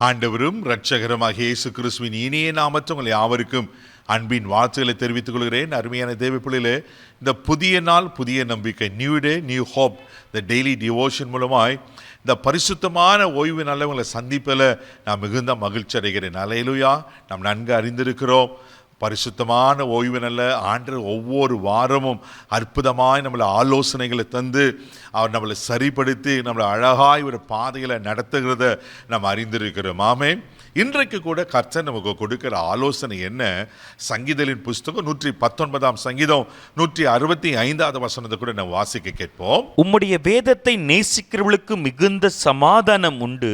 ஆண்டவரும் இரட்சகருமாகிய இயேசு கிறிஸ்துவின் இனிய நாமத்தில் உங்கள் யாவருக்கும் அன்பின் வாழ்த்துக்களை தெரிவித்துக் கொள்கிறேன். அருமையான தேவ பிள்ளைகளே, இந்த புதிய நாள் புதிய நம்பிக்கை, நியூ டே நியூ ஹோப், இந்த டெய்லி டிவோஷன் மூலமாய் இந்த பரிசுத்தமான ஓய்வு நாளில் உங்களை சந்திப்பில் நான் மிகுந்த மகிழ்ச்சி அடைகிறேன். அல்லேலூயா. நாம் நன்கு அறிந்திருக்கிறோம், பரிசுத்தமான ஓய்வு நல்ல ஆண்டவர் ஒவ்வொரு வாரமும் அற்புதமாய் நம்மளை ஆலோசனைகளை தந்து அவர் நம்மளை சரிப்படுத்தி நம்மளை அழகாய் ஒரு பாதைகளை நடத்துகிறத நம்ம அறிந்திருக்கிறோம். ஆமென். இன்றைக்கு கூட கர்த்தர் நமக்கு கொடுக்கிற ஆலோசனை என்ன? சங்கீதலின் புஸ்தகம் 119 சங்கீதம் 165 வசனத்தை கூட நம்ம வாசிக்க கேட்போம். உம்முடைய வேதத்தை நேசிக்கிறவர்களுக்கு மிகுந்த சமாதானம் உண்டு,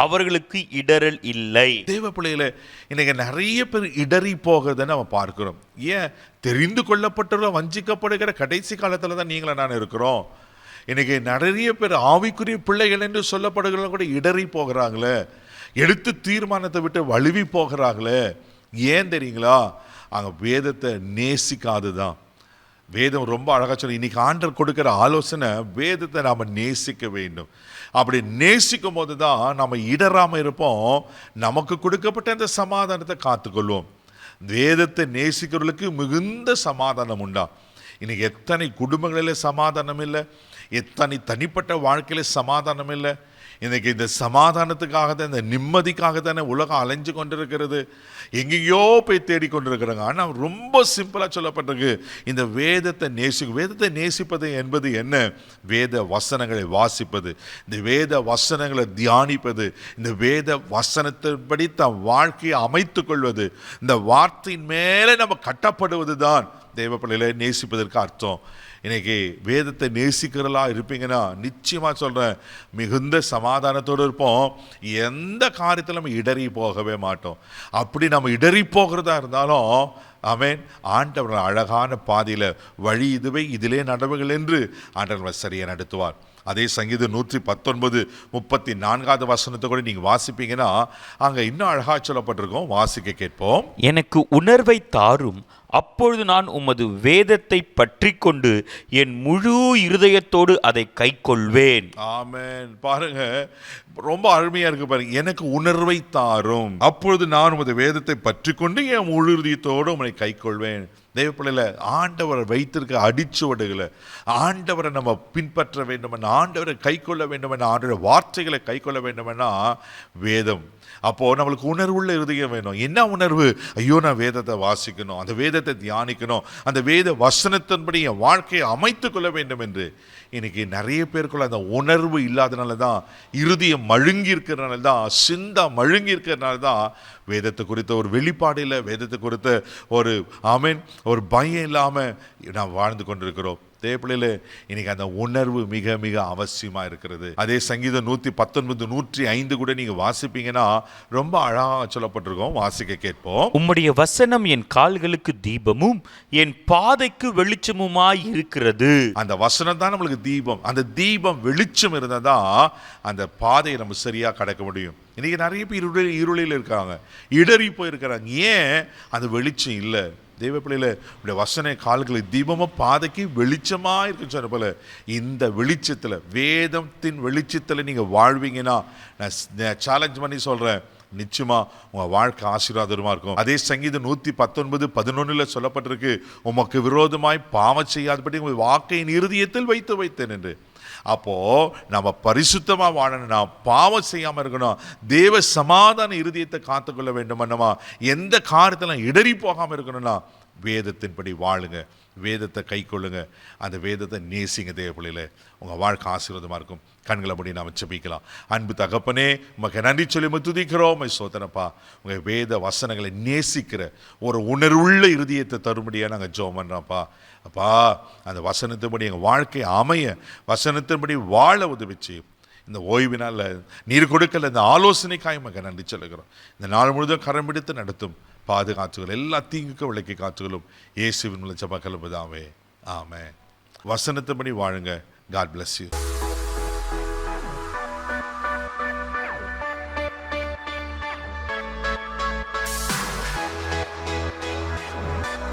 அவர்களுக்கு இடரல் இல்லை. தேவ பிள்ளைகளை இன்னைக்கு நிறைய பேர் இடறி போகிறத நம்ம பார்க்கிறோம். ஏன்? தெரிந்து கொள்ளப்பட்டுள்ள வஞ்சிக்கப்படுகிற கடைசி காலத்துல தான் நீங்கள நான் இருக்கிறோம். இன்னைக்கு நிறைய பேர் ஆவிக்குரிய பிள்ளைகள் என்று சொல்லப்படுகிறவங்க கூட இடறி போகிறாங்களே, எடுத்து தீர்மானத்தை விட்டு வழுவி போகிறாங்களே. ஏன் தெரியுங்களா? அங்கே வேதத்தை நேசிக்காதுதான். வேதம் ரொம்ப அழகாக சொல்லி இன்னைக்கு ஆண்டவர் கொடுக்கிற ஆலோசனை, வேதத்தை நாம் நேசிக்க வேண்டும். அப்படி நேசிக்கும் போது தான் நம்ம இடராமல் இருப்போம், நமக்கு கொடுக்கப்பட்ட அந்த சமாதானத்தை காத்துக்கொள்வோம். வேதத்தை நேசிக்கிறவர்களுக்கு மிகுந்த சமாதானம் உண்டா. இன்னைக்கு எத்தனை குடும்பங்களில் சமாதானம் இல்லை, எத்தனை தனிப்பட்ட வாழ்க்கையில் சமாதானம் இல்லை. இன்னைக்கு இந்த சமாதானத்துக்காக தான், இந்த நிம்மதிக்காக தானே உலகம் அலைஞ்சு கொண்டிருக்கிறது. எங்கேயோ போய் தேடிக்கொண்டிருக்கிறாங்க. ஆனால் ரொம்ப சிம்பிளாக சொல்லப்பட்டிருக்கு, இந்த வேதத்தை வேதத்தை நேசிப்பது என்பது என்ன? வேத வசனங்களை வாசிப்பது, இந்த வேத வசனங்களை தியானிப்பது, இந்த வேத வசனத்தின்படி தன் வாழ்க்கையை அமைத்து கொள்வது, இந்த வார்த்தையின் மேலே நம்ம கட்டப்படுவது தான் தேவ பிள்ளைகளை நேசிப்பதற்கு அர்த்தம். இன்னைக்கு வேதத்தை நேசிக்கிறலா இருப்பீங்கன்னா நிச்சயமாக சொல்கிறேன், மிகுந்த சமாதானத்தோடு இருப்போம். எந்த காரியத்தில் நம்ம இடறி போகவே மாட்டோம். அப்படி நம்ம இடறி போகிறதா இருந்தாலும் ஆமென், ஆண்டவர் அழகான பாதையில் வழி இதுவே, இதிலே நடவுகள் என்று ஆண்டவர் சரியாக நடத்துவார். அதே சங்கீதம் 119:34 வசனத்தை கூட நீங்கள் வாசிப்பீங்கன்னா அங்கே இன்னும் அழகாக சொல்லப்பட்டிருக்கோம். வாசிக்க கேட்போம். எனக்கு உணர்வை தாரும், அப்பொழுது நான் உமது வேதத்தை பற்றி கொண்டு என் முழு இருதயத்தோடு அதை கை கொள்வேன். ஆமென். பாருங்க, ரொம்ப அருமையா இருக்கு பாருங்க. எனக்கு உணர்வை தாரும், அப்பொழுது நான் உமது வேதத்தை பற்றி கொண்டு என் முழு இருதயத்தோடு உம்மை கை கொள்வேன். தேவ பிள்ளைல ஆண்டவரை வைத்திருக்க அடிச்சுவடுகளை, ஆண்டவரை நம்ம பின்பற்ற வேண்டுமென்னா, ஆண்டவரை கை கொள்ள வேண்டுமென்னா, ஆண்டவரை வார்த்தைகளை கை கொள்ள வேண்டுமென்னா வேதம். அப்போது நம்மளுக்கு உணர்வுள்ள இருதயம் வேணும். என்ன உணர்வு? ஐயோ, நான் வேதத்தை வாசிக்கணும், அந்த வேதத்தை தியானிக்கணும், அந்த வேத வசனத்தின்படி என் வாழ்க்கையை அமைத்து கொள்ள வேண்டும் என்று. இன்னைக்கு நிறைய பேருக்குள்ள அந்த உணர்வு இல்லாதனால தான், இருதயம் மழுங்கி இருக்கிறனால தான், சிந்தா மழுங்கி இருக்கிறனால தான் வேதத்தை குறித்த ஒரு வெளிப்பாடு இல்லை, வேதத்தை குறித்த ஒரு ஆமென் ஒரு பயம் இல்லாமல் நாம் வாழ்ந்து கொண்டிருக்கிறோம். தேவப்பிள்ளையில இன்னைக்கு அந்த உணர்வு மிக மிக அவசியமாக இருக்கிறது. அதே சங்கீதம் 119:105 கூட நீங்கள் வாசிப்பீங்கன்னா ரொம்ப அழகாக சொல்லப்பட்டிருக்கோம். வாசிக்க கேட்போம். உம்முடைய வசனம் என் கால்களுக்கு தீபமும் என் பாதைக்கு வெளிச்சமுமாய் இருக்கிறது. அந்த வசனம் தான் நம்மளுக்கு தீபம். அந்த தீபம் வெளிச்சம் இருந்தால் தான் அந்த பாதையை நம்ம சரியாக கடக்க முடியும். இன்னைக்கு நிறைய பேர் இருளில் இருக்காங்க, இடறி போயிருக்கிறாங்க. ஏன்? அந்த வெளிச்சம் இல்லை. தெய்வ பிள்ளையில இப்படி வசன கால்களுக்கு தீபமும் பாதைக்கு வெளிச்சமாக இருக்குன்னு சொன்ன போல, இந்த வெளிச்சத்தில், வேதத்தின் வெளிச்சத்தில் நீங்கள் வாழ்வீங்கன்னா நான் சேலஞ்ச் பண்ணி சொல்கிறேன், நிச்சயமா உங்க வாழ்க்கை ஆசீர்வாதமா இருக்கும். அதே சங்கீதம் 119:11 சொல்லப்பட்டிருக்கு, உமக்கு விரோதமாய் பாவம் செய்யாதபடி உங்கள் வாக்கையின் இருதயத்தில் வைத்து வைத்தேன் என்று. அப்போ நம்ம பரிசுத்தமா வாழணும்னா, பாவம் செய்யாம இருக்கணும், தேவ சமாதான இருதயத்தை காத்துக்கொள்ள வேண்டுமன்னமா, எந்த காரியத்தில் இடறி போகாம இருக்கணும்னா வேதத்தின்படி வாழுங்க, வேதத்தை கை கொள்ளுங்க, அந்த வேதத்தை நேசிங்க. தேவ பிள்ளையில உங்கள் வாழ்க்கை ஆசீர்வாதமாக இருக்கும். கண்களை முடி நாம் ஜெபிக்கலாம். அன்பு தகப்பனே, உமக்கு நன்றி சொல்லி துதிக்கிறோம். சோதனப்பா, உங்கள் வேத வசனங்களை நேசிக்கிற ஒரு உணர்வுள்ள இருதயத்தை தரும்படியாக நாங்கள் ஜெபம் பண்ணுறோம்ப்பா. அப்பா, அந்த வசனத்தின்படி எங்கள் வாழ்க்கை அமைய, வசனத்தின்படி வாழ உதவிச்சு இந்த ஓய்வினால் நீர் கொடுக்கல இந்த ஆலோசனைக்காக உமக்கு நன்றி சொல்லுகிறோம். இந்த நாள் முழுதும் கரம் பிடித்து நடத்தும் பாதுகாத்துகள், எல்லா தீங்குக்கும் விளக்கி காத்துகளும் இயேசுவின் மூலம் ஜெபம் கலப்புதாவே. ஆமென். வசனத்தின்படி வாழுங்க. God bless you.